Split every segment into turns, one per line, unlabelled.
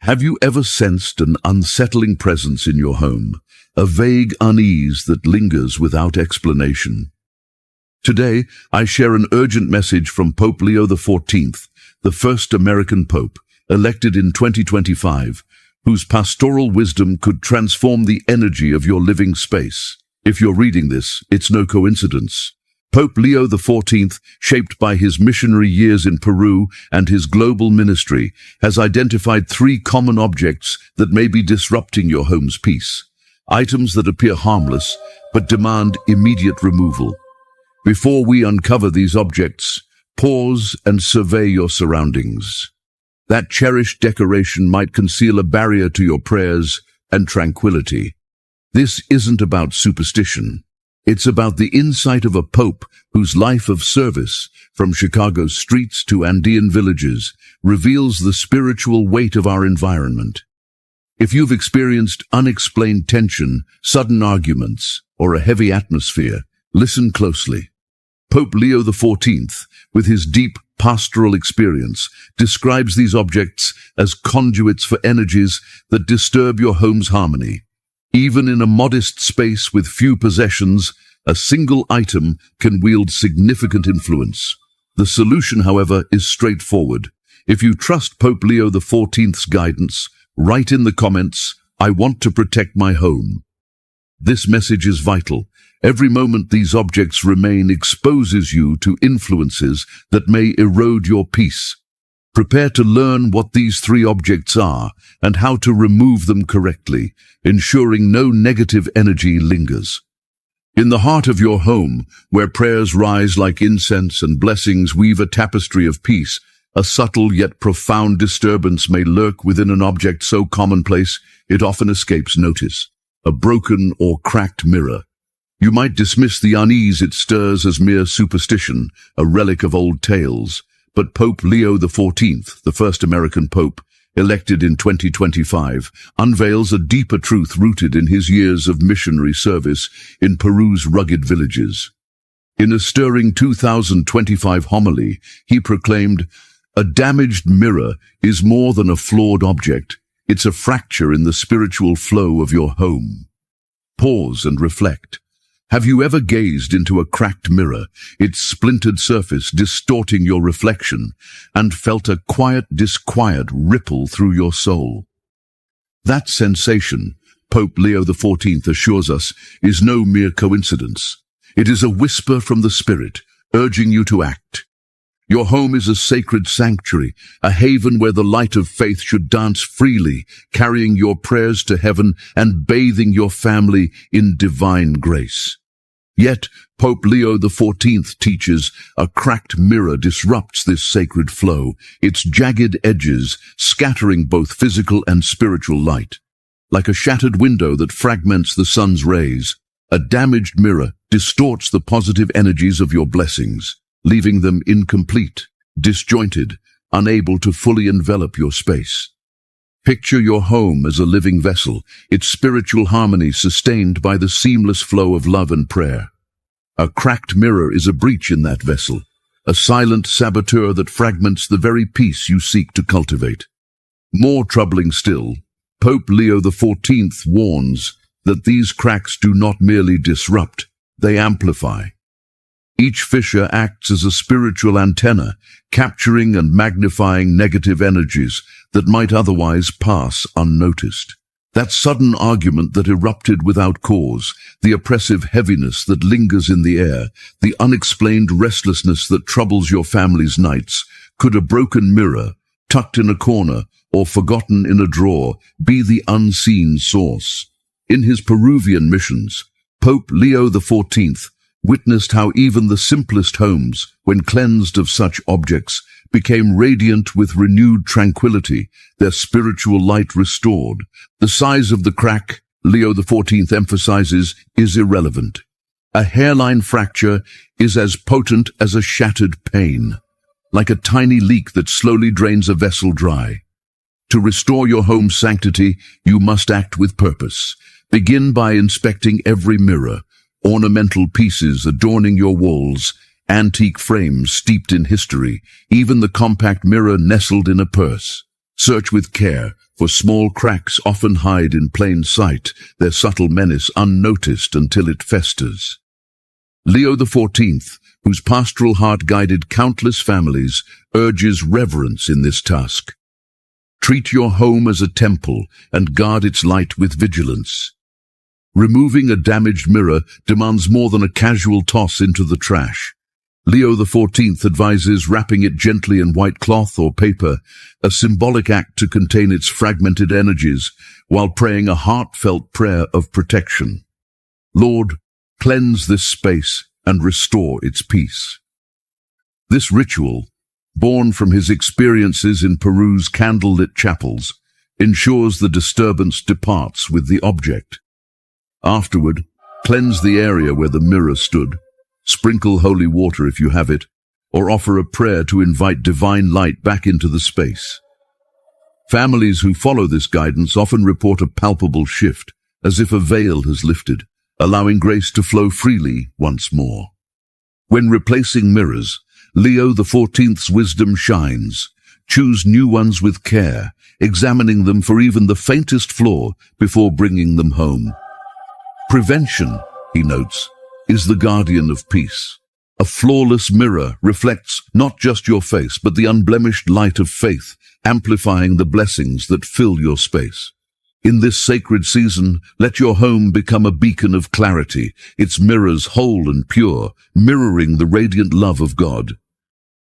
Have you ever sensed an unsettling presence in your home, a vague unease that lingers without explanation? Today, I share an urgent message from Pope Leo XIV, the first American Pope, elected in 2025, whose pastoral wisdom could transform the energy of your living space. If you're reading this, it's no coincidence. Pope Leo XIV, shaped by his missionary years in Peru and his global ministry, has identified three common objects that may be disrupting your home's peace. Items that appear harmless, but demand immediate removal. Before we uncover these objects, pause and survey your surroundings. That cherished decoration might conceal a barrier to your prayers and tranquility. This isn't about superstition. It's about the insight of a pope whose life of service, from Chicago's streets to Andean villages, reveals the spiritual weight of our environment. If you've experienced unexplained tension, sudden arguments, or a heavy atmosphere, listen closely. Pope Leo XIV, with his deep pastoral experience, describes these objects as conduits for energies that disturb your home's harmony. Even in a modest space with few possessions, a single item can wield significant influence. The solution, however, is straightforward. If you trust Pope Leo XIV's guidance, write in the comments, "I want to protect my home." This message is vital. Every moment these objects remain exposes you to influences that may erode your peace. Prepare to learn what these three objects are and how to remove them correctly, ensuring no negative energy lingers. In the heart of your home, where prayers rise like incense and blessings weave a tapestry of peace, a subtle yet profound disturbance may lurk within an object so commonplace it often escapes notice. A broken or cracked mirror. You might dismiss the unease it stirs as mere superstition, a relic of old tales. But Pope Leo XIV, the first American Pope, elected in 2025, unveils a deeper truth rooted in his years of missionary service in Peru's rugged villages. In a stirring 2025 homily, he proclaimed, "A damaged mirror is more than a flawed object. It's a fracture in the spiritual flow of your home." Pause and reflect. Have you ever gazed into a cracked mirror, its splintered surface distorting your reflection, and felt a quiet disquiet ripple through your soul? That sensation, Pope Leo XIV assures us, is no mere coincidence. It is a whisper from the Spirit, urging you to act. Your home is a sacred sanctuary, a haven where the light of faith should dance freely, carrying your prayers to heaven and bathing your family in divine grace. Yet, Pope Leo XIV teaches a cracked mirror disrupts this sacred flow, its jagged edges scattering both physical and spiritual light. Like a shattered window that fragments the sun's rays, a damaged mirror distorts the positive energies of your blessings, leaving them incomplete, disjointed, unable to fully envelop your space. Picture your home as a living vessel, its spiritual harmony sustained by the seamless flow of love and prayer. A cracked mirror is a breach in that vessel, a silent saboteur that fragments the very peace you seek to cultivate. More troubling still, Pope Leo XIV warns that these cracks do not merely disrupt, they amplify. Each fissure acts as a spiritual antenna, capturing and magnifying negative energies that might otherwise pass unnoticed. That sudden argument that erupted without cause, the oppressive heaviness that lingers in the air, the unexplained restlessness that troubles your family's nights, could a broken mirror, tucked in a corner or forgotten in a drawer, be the unseen source. In his Peruvian missions, Pope Leo XIV witnessed how even the simplest homes, when cleansed of such objects, became radiant with renewed tranquility, their spiritual light restored. The size of the crack, Leo XIV emphasizes, is irrelevant. A hairline fracture is as potent as a shattered pane, like a tiny leak that slowly drains a vessel dry. To restore your home's sanctity, you must act with purpose. Begin by inspecting every mirror, ornamental pieces adorning your walls, antique frames steeped in history, even the compact mirror nestled in a purse. Search with care, for small cracks often hide in plain sight, their subtle menace unnoticed until it festers. Leo XIV, whose pastoral heart guided countless families, urges reverence in this task. Treat your home as a temple and guard its light with vigilance. Removing a damaged mirror demands more than a casual toss into the trash. Leo XIV advises wrapping it gently in white cloth or paper, a symbolic act to contain its fragmented energies, while praying a heartfelt prayer of protection. Lord, cleanse this space and restore its peace. This ritual, born from his experiences in Peru's candlelit chapels, ensures the disturbance departs with the object. Afterward, cleanse the area where the mirror stood. Sprinkle holy water if you have it, or offer a prayer to invite divine light back into the space. Families who follow this guidance often report a palpable shift, as if a veil has lifted, allowing grace to flow freely once more. When replacing mirrors, Leo XIV's wisdom shines. Choose new ones with care, examining them for even the faintest flaw before bringing them home. Prevention, he notes, is the guardian of peace. A flawless mirror reflects not just your face, but the unblemished light of faith, amplifying the blessings that fill your space. In this sacred season, let your home become a beacon of clarity, its mirrors whole and pure, mirroring the radiant love of God.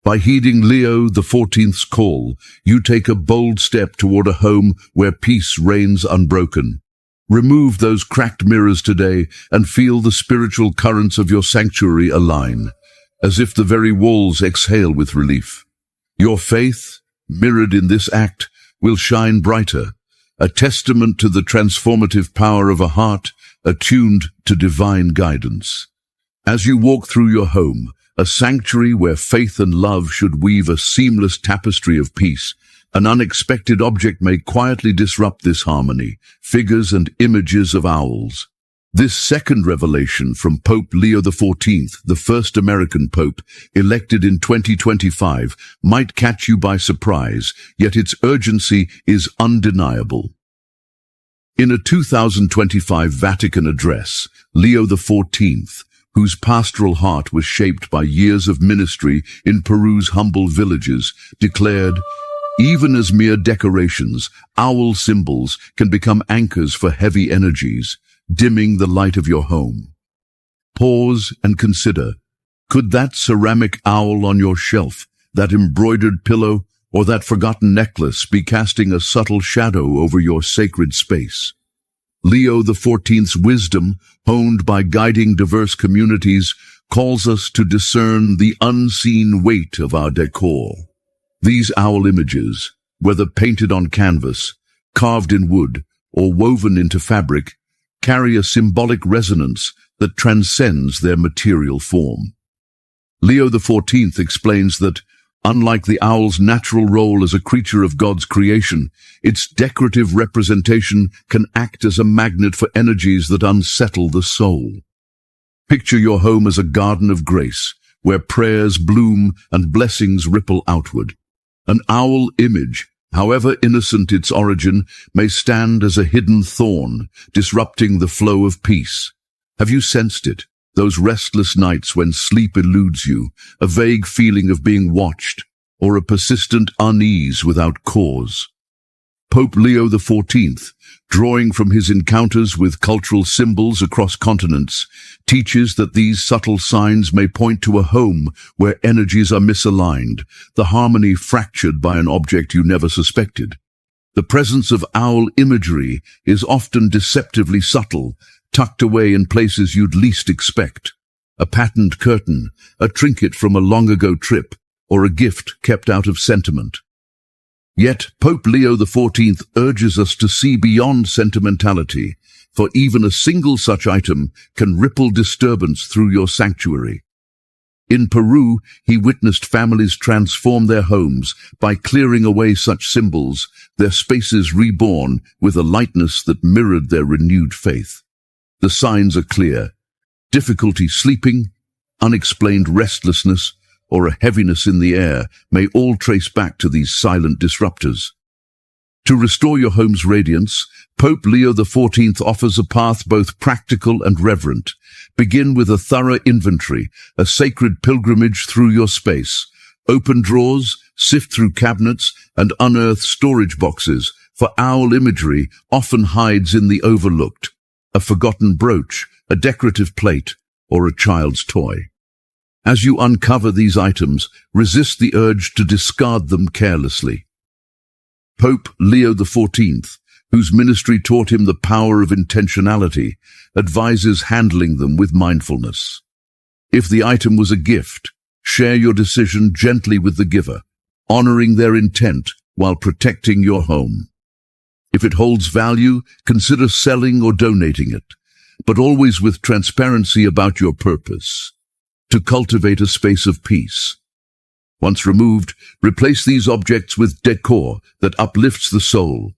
By heeding Leo XIV's call, you take a bold step toward a home where peace reigns unbroken. Remove those cracked mirrors today and feel the spiritual currents of your sanctuary align, as if the very walls exhale with relief. Your faith, mirrored in this act, will shine brighter, a testament to the transformative power of a heart attuned to divine guidance. As you walk through your home, a sanctuary where faith and love should weave a seamless tapestry of peace, an unexpected object may quietly disrupt this harmony, figures and images of owls. This second revelation from Pope Leo XIV, the first American pope, elected in 2025, might catch you by surprise, yet its urgency is undeniable. In a 2025 Vatican address, Leo XIV, whose pastoral heart was shaped by years of ministry in Peru's humble villages, declared, "Even as mere decorations, owl symbols can become anchors for heavy energies, dimming the light of your home." Pause and consider, could that ceramic owl on your shelf, that embroidered pillow, or that forgotten necklace be casting a subtle shadow over your sacred space? Leo XIV's wisdom, honed by guiding diverse communities, calls us to discern the unseen weight of our decor. These owl images, whether painted on canvas, carved in wood, or woven into fabric, carry a symbolic resonance that transcends their material form. Leo XIV explains that, unlike the owl's natural role as a creature of God's creation, its decorative representation can act as a magnet for energies that unsettle the soul. Picture your home as a garden of grace, where prayers bloom and blessings ripple outward. An owl image, however innocent its origin, may stand as a hidden thorn, disrupting the flow of peace. Have you sensed it? Those restless nights when sleep eludes you, a vague feeling of being watched, or a persistent unease without cause. Pope Leo XIV, drawing from his encounters with cultural symbols across continents, teaches that these subtle signs may point to a home where energies are misaligned, the harmony fractured by an object you never suspected. The presence of owl imagery is often deceptively subtle, tucked away in places you'd least expect. A patterned curtain, a trinket from a long-ago trip, or a gift kept out of sentiment. Yet Pope Leo XIV urges us to see beyond sentimentality, for even a single such item can ripple disturbance through your sanctuary. In Peru, he witnessed families transform their homes by clearing away such symbols, their spaces reborn with a lightness that mirrored their renewed faith. The signs are clear: difficulty sleeping, unexplained restlessness, or a heaviness in the air may all trace back to these silent disruptors. To restore your home's radiance, Pope Leo XIV offers a path both practical and reverent. Begin with a thorough inventory, a sacred pilgrimage through your space. Open drawers, sift through cabinets, and unearth storage boxes, for owl imagery often hides in the overlooked. A forgotten brooch, a decorative plate, or a child's toy. As you uncover these items, resist the urge to discard them carelessly. Pope Leo XIV, whose ministry taught him the power of intentionality, advises handling them with mindfulness. If the item was a gift, share your decision gently with the giver, honoring their intent while protecting your home. If it holds value, consider selling or donating it, but always with transparency about your purpose, to cultivate a space of peace. Once removed, replace these objects with decor that uplifts the soul,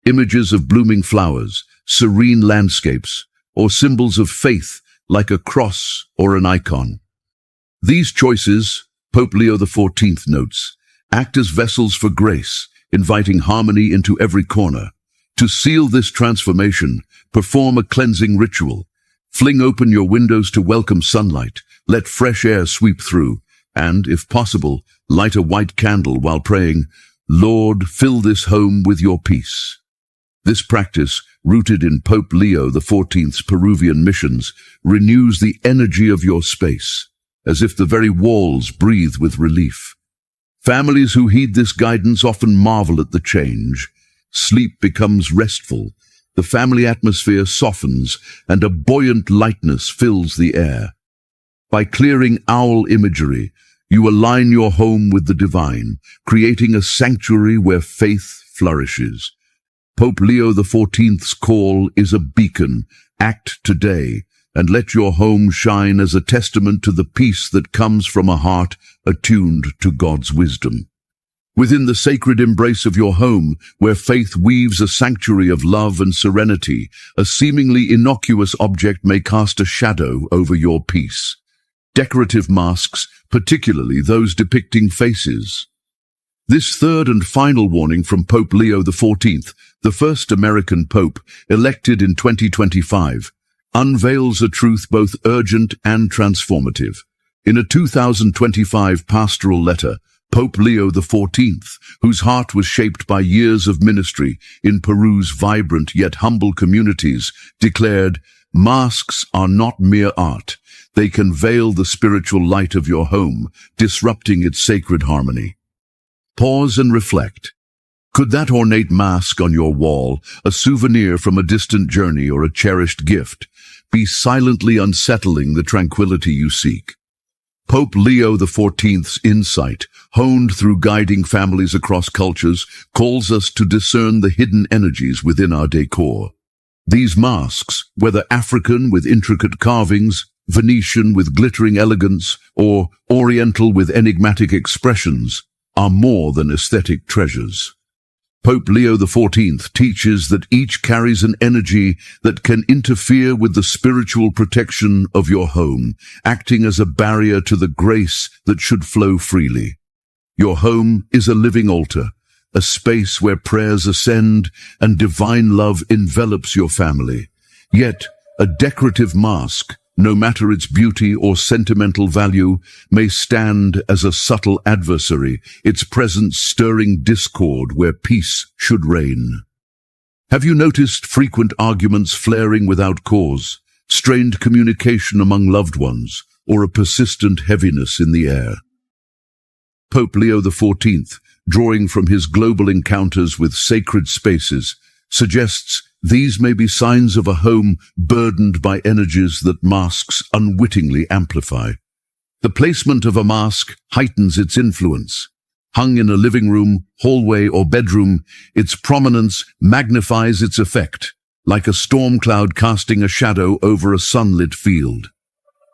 images of blooming flowers, serene landscapes, or symbols of faith like a cross or an icon. These choices, Pope Leo XIV notes, act as vessels for grace, inviting harmony into every corner. To seal this transformation, perform a cleansing ritual. Fling open your windows to welcome sunlight, let fresh air sweep through, and, if possible, light a white candle while praying, "Lord, fill this home with your peace." This practice, rooted in Pope Leo XIV's Peruvian missions, renews the energy of your space, as if the very walls breathe with relief. Families who heed this guidance often marvel at the change. Sleep becomes restful, the family atmosphere softens, and a buoyant lightness fills the air. By clearing owl imagery, you align your home with the divine, creating a sanctuary where faith flourishes. Pope Leo XIV's call is a beacon. Act today, and let your home shine as a testament to the peace that comes from a heart attuned to God's wisdom. Within the sacred embrace of your home, where faith weaves a sanctuary of love and serenity, a seemingly innocuous object may cast a shadow over your peace. Decorative masks, particularly those depicting faces. This third and final warning from Pope Leo XIV, the first American pope, elected in 2025, unveils a truth both urgent and transformative. In a 2025 pastoral letter, Pope Leo XIV, whose heart was shaped by years of ministry in Peru's vibrant yet humble communities, declared, "Masks are not mere art. They can veil the spiritual light of your home, disrupting its sacred harmony." Pause and reflect. Could that ornate mask on your wall, a souvenir from a distant journey or a cherished gift, be silently unsettling the tranquility you seek? Pope Leo XIV's insight, honed through guiding families across cultures, calls us to discern the hidden energies within our decor. These masks, whether African with intricate carvings, Venetian with glittering elegance, or Oriental with enigmatic expressions, are more than aesthetic treasures. Pope Leo XIV teaches that each carries an energy that can interfere with the spiritual protection of your home, acting as a barrier to the grace that should flow freely. Your home is a living altar, a space where prayers ascend and divine love envelops your family. Yet, a decorative mask, no matter its beauty or sentimental value, may stand as a subtle adversary, its presence stirring discord where peace should reign. Have you noticed frequent arguments flaring without cause, strained communication among loved ones, or a persistent heaviness in the air? Pope Leo XIV, drawing from his global encounters with sacred spaces, suggests these may be signs of a home burdened by energies that masks unwittingly amplify. The placement of a mask heightens its influence. Hung in a living room, hallway, or bedroom, its prominence magnifies its effect, like a storm cloud casting a shadow over a sunlit field.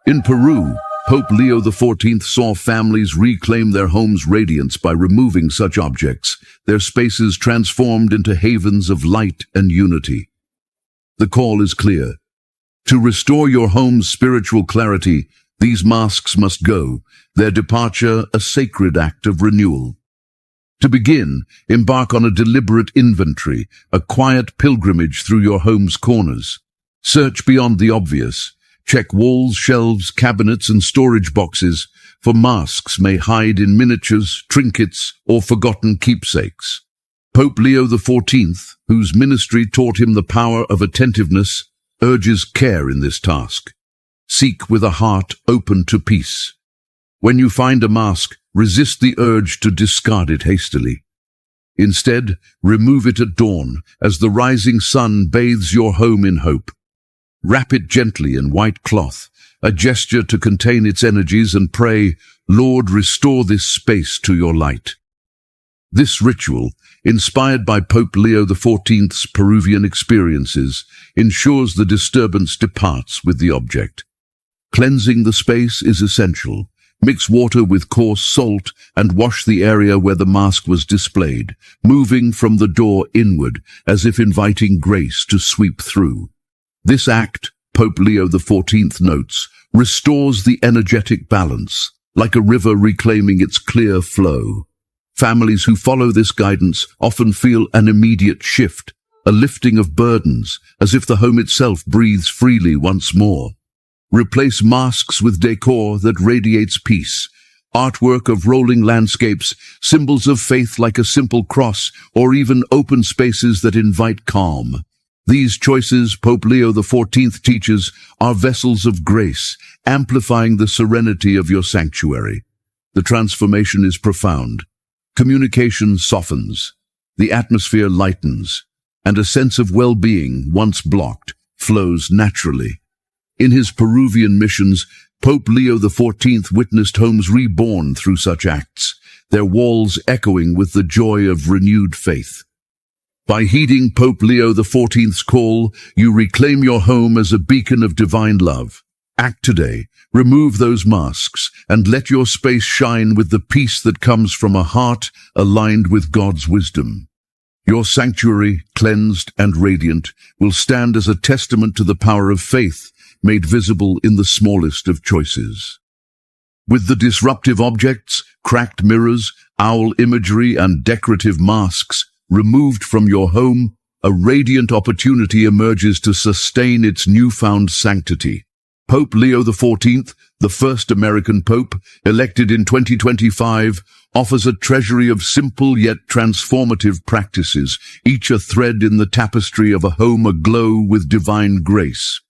In Peru, Pope Leo XIV saw families reclaim their home's radiance by removing such objects, their spaces transformed into havens of light and unity. The call is clear. To restore your home's spiritual clarity, these masks must go, their departure a sacred act of renewal. To begin, embark on a deliberate inventory, a quiet pilgrimage through your home's corners. Search beyond the obvious. Check walls, shelves, cabinets, and storage boxes, for masks may hide in miniatures, trinkets, or forgotten keepsakes. Pope Leo XIV, whose ministry taught him the power of attentiveness, urges care in this task. Seek with a heart open to peace. When you find a mask, resist the urge to discard it hastily. Instead, remove it at dawn, as the rising sun bathes your home in hope. Wrap it gently in white cloth, a gesture to contain its energies, and pray, "Lord, restore this space to your light." This ritual, inspired by Pope Leo XIV's Peruvian experiences, ensures the disturbance departs with the object. Cleansing the space is essential. Mix water with coarse salt and wash the area where the mask was displayed, moving from the door inward as if inviting grace to sweep through. This act, Pope Leo XIV notes, restores the energetic balance, like a river reclaiming its clear flow. Families who follow this guidance often feel an immediate shift, a lifting of burdens, as if the home itself breathes freely once more. Replace masks with decor that radiates peace, artwork of rolling landscapes, symbols of faith like a simple cross, or even open spaces that invite calm. These choices, Pope Leo XIV teaches, are vessels of grace, amplifying the serenity of your sanctuary. The transformation is profound. Communication softens, the atmosphere lightens, and a sense of well-being, once blocked, flows naturally. In his Peruvian missions, Pope Leo XIV witnessed homes reborn through such acts, their walls echoing with the joy of renewed faith. By heeding Pope Leo XIV's call, you reclaim your home as a beacon of divine love. Act today, remove those masks, and let your space shine with the peace that comes from a heart aligned with God's wisdom. Your sanctuary, cleansed and radiant, will stand as a testament to the power of faith, made visible in the smallest of choices. With the disruptive objects, cracked mirrors, owl imagery, and decorative masks removed from your home, a radiant opportunity emerges to sustain its newfound sanctity. Pope Leo XIV, the first American pope, elected in 2025, offers a treasury of simple yet transformative practices, each a thread in the tapestry of a home aglow with divine grace.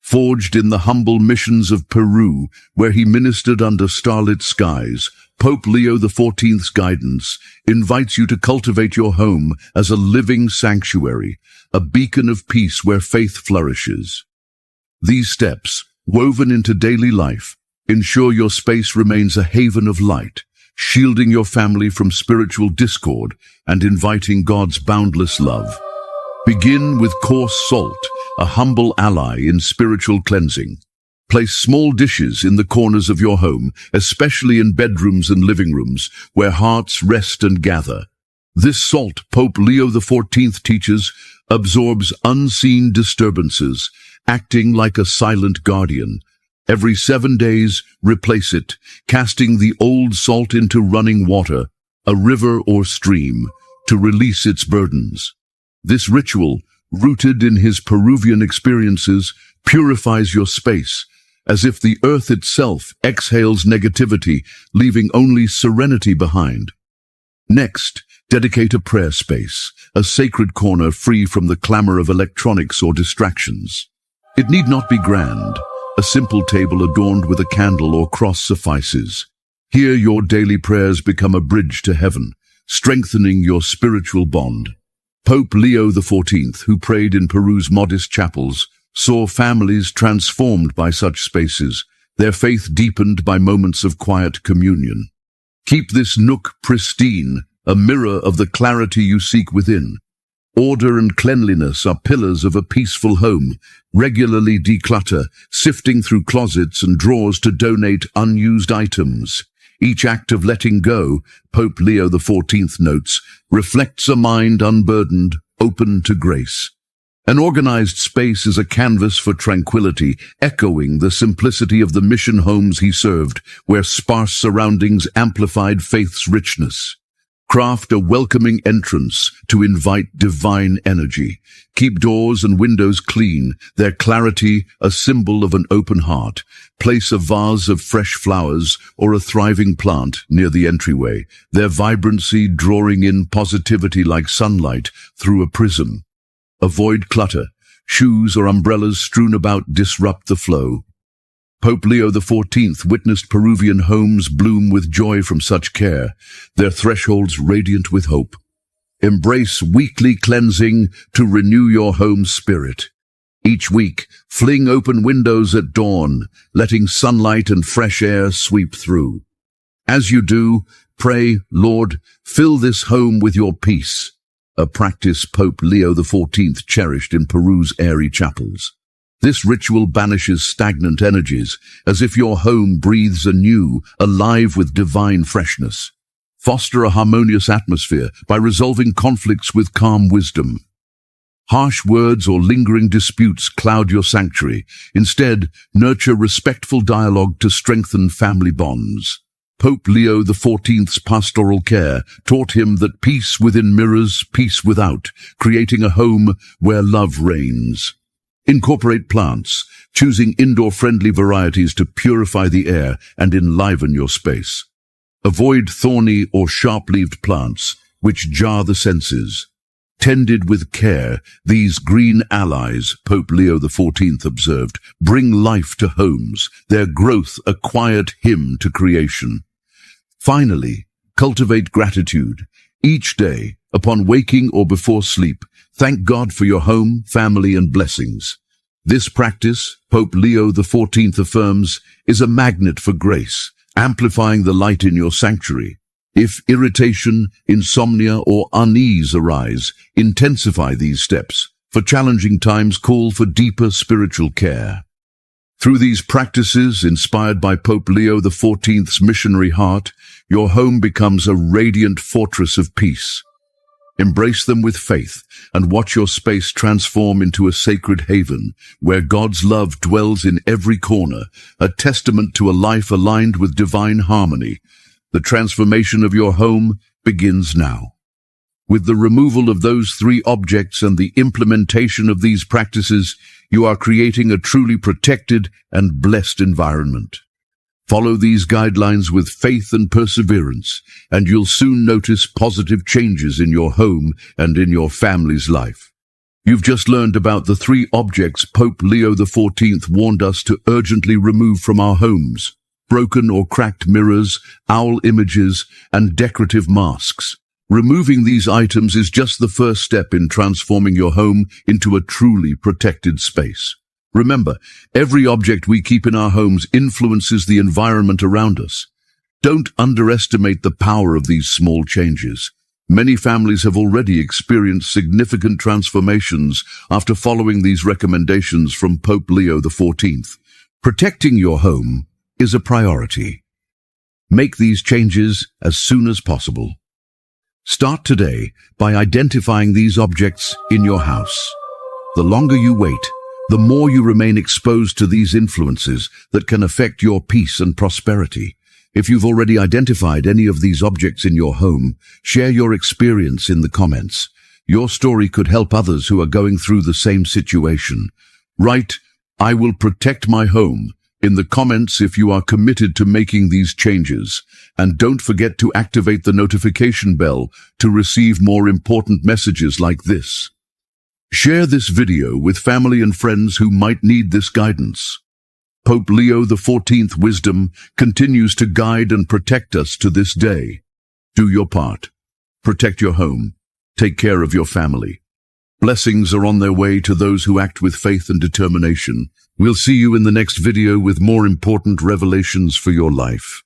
Forged in the humble missions of Peru, where he ministered under starlit skies, Pope Leo XIV's guidance invites you to cultivate your home as a living sanctuary, a beacon of peace where faith flourishes. These steps, woven into daily life, ensure your space remains a haven of light, shielding your family from spiritual discord and inviting God's boundless love. Begin with coarse salt, a humble ally in spiritual cleansing. Place small dishes in the corners of your home, especially in bedrooms and living rooms, where hearts rest and gather. This salt, Pope Leo XIV teaches, absorbs unseen disturbances, acting like a silent guardian. Every 7 days, replace it, casting the old salt into running water, a river or stream, to release its burdens. This ritual, rooted in his Peruvian experiences, purifies your space, as if the earth itself exhales negativity, leaving only serenity behind. Next, dedicate a prayer space, a sacred corner free from the clamor of electronics or distractions. It need not be grand. A simple table adorned with a candle or cross suffices. Here your daily prayers become a bridge to heaven, strengthening your spiritual bond. Pope Leo XIV, who prayed in Peru's modest chapels, saw families transformed by such spaces, their faith deepened by moments of quiet communion. Keep this nook pristine, a mirror of the clarity you seek within. Order and cleanliness are pillars of a peaceful home. Regularly declutter, sifting through closets and drawers to donate unused items. Each act of letting go, Pope Leo XIV notes, reflects a mind unburdened, open to grace. An organized space is a canvas for tranquility, echoing the simplicity of the mission homes he served, where sparse surroundings amplified faith's richness. Craft a welcoming entrance to invite divine energy. Keep doors and windows clean, their clarity a symbol of an open heart. Place a vase of fresh flowers or a thriving plant near the entryway, their vibrancy drawing in positivity like sunlight through a prism. Avoid clutter. Shoes or umbrellas strewn about disrupt the flow. Pope Leo XIV witnessed Peruvian homes bloom with joy from such care, their thresholds radiant with hope. Embrace weekly cleansing to renew your home's spirit. Each week, fling open windows at dawn, letting sunlight and fresh air sweep through. As you do, pray, Lord, fill this home with your peace, a practice Pope Leo XIV cherished in Peru's airy chapels. This ritual banishes stagnant energies, as if your home breathes anew, alive with divine freshness. Foster a harmonious atmosphere by resolving conflicts with calm wisdom. Harsh words or lingering disputes cloud your sanctuary. Instead, nurture respectful dialogue to strengthen family bonds. Pope Leo XIV's pastoral care taught him that peace within mirrors peace without, creating a home where love reigns. Incorporate plants, choosing indoor-friendly varieties to purify the air and enliven your space. Avoid thorny or sharp-leaved plants, which jar the senses. Tended with care, these green allies, Pope Leo XIV observed, bring life to homes, their growth a quiet hymn to creation. Finally, cultivate gratitude. Each day, upon waking or before sleep, thank God for your home, family, and blessings. This practice, Pope Leo XIV affirms, is a magnet for grace, amplifying the light in your sanctuary. If irritation, insomnia, or unease arise, intensify these steps. For challenging times, call for deeper spiritual care. Through these practices, inspired by Pope Leo XIV's missionary heart, your home becomes a radiant fortress of peace. Embrace them with faith and watch your space transform into a sacred haven where God's love dwells in every corner, a testament to a life aligned with divine harmony. The transformation of your home begins now. With the removal of those three objects and the implementation of these practices, you are creating a truly protected and blessed environment. Follow these guidelines with faith and perseverance, and you'll soon notice positive changes in your home and in your family's life. You've just learned about the three objects Pope Leo XIV warned us to urgently remove from our homes: broken or cracked mirrors, owl images, and decorative masks. Removing these items is just the first step in transforming your home into a truly protected space. Remember, every object we keep in our homes influences the environment around us. Don't underestimate the power of these small changes. Many families have already experienced significant transformations after following these recommendations from Pope Leo XIV. Protecting your home is a priority. Make these changes as soon as possible. Start today by identifying these objects in your house. The longer you wait, the more you remain exposed to these influences that can affect your peace and prosperity. If you've already identified any of these objects in your home, share your experience in the comments. Your story could help others who are going through the same situation. Write, "I will protect my home," in the comments if you are committed to making these changes. And don't forget to activate the notification bell to receive more important messages like this. Share this video with family and friends who might need this guidance. Pope Leo XIV's wisdom continues to guide and protect us to this day. Do your part. Protect your home. Take care of your family. Blessings are on their way to those who act with faith and determination. We'll see you in the next video with more important revelations for your life.